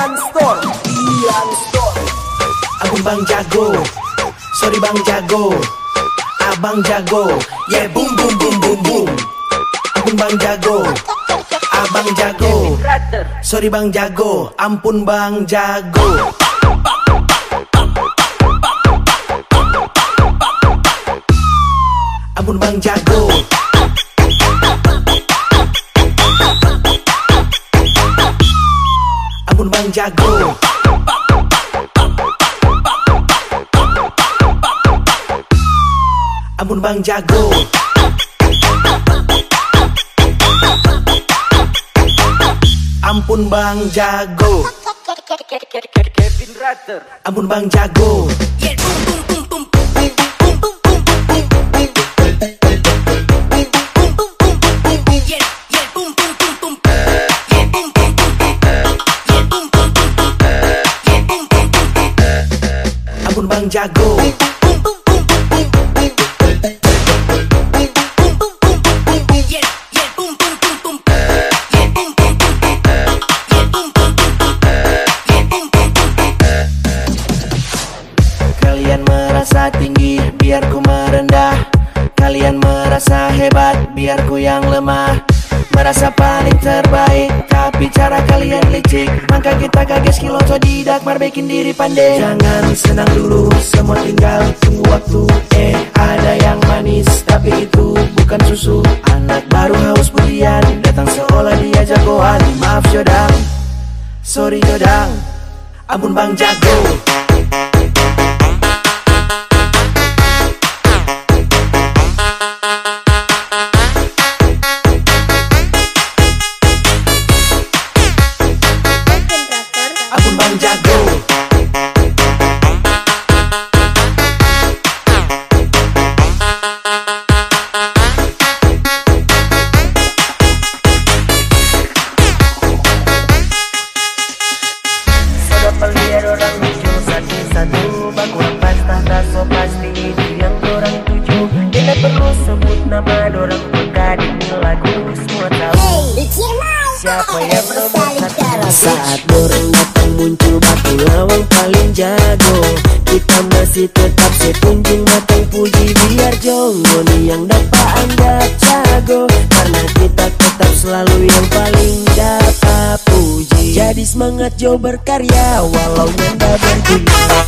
Ian Store. Ampun Bang Jago, sorry Bang Jago, Abang Jago, yeah boom boom boom boom boom. Ampun Bang Jago, Abang Jago, sorry Bang Jago, ampun Bang Jago. Ampun Bang Jago, ampun Bang Jago. Ampun Bang Jago. Ampun Bang Jago. Ampun Bang Jago. Ampun Bang Jago. Kalian merasa tinggi, biar ku merendah. Kalian merasa hebat, biar ku yang lemah. Merasa paling terbaik, tapi cara kalian licik. Maka kita kaget kilo otodidak, marbekin diri pandai. Jangan senang dulu, semua tinggal tunggu waktu. Ada yang manis, tapi itu bukan susu. Anak baru haus pujian, datang sekolah dia jagoan. Maaf Jodang, sorry Jodang. Ampun Bang Jago. Ampun Bang Jago. Sudah melihat orang lucu satu-satu, baku lepas tak so pasti itu yang dorang tuju. Tidak perlu sebut nama dorang buka di lagu, semua tahu siapa yang nomor satu. Saat dorang datang muncul batu lawang paling jago. Kita masih tetap setunjung matang puji, biar jongo nih yang dapat anggap jago. Karena kita tetap selalu yang paling dapat puji. Jadi semangat Jo berkarya walau nyanda berkuliah.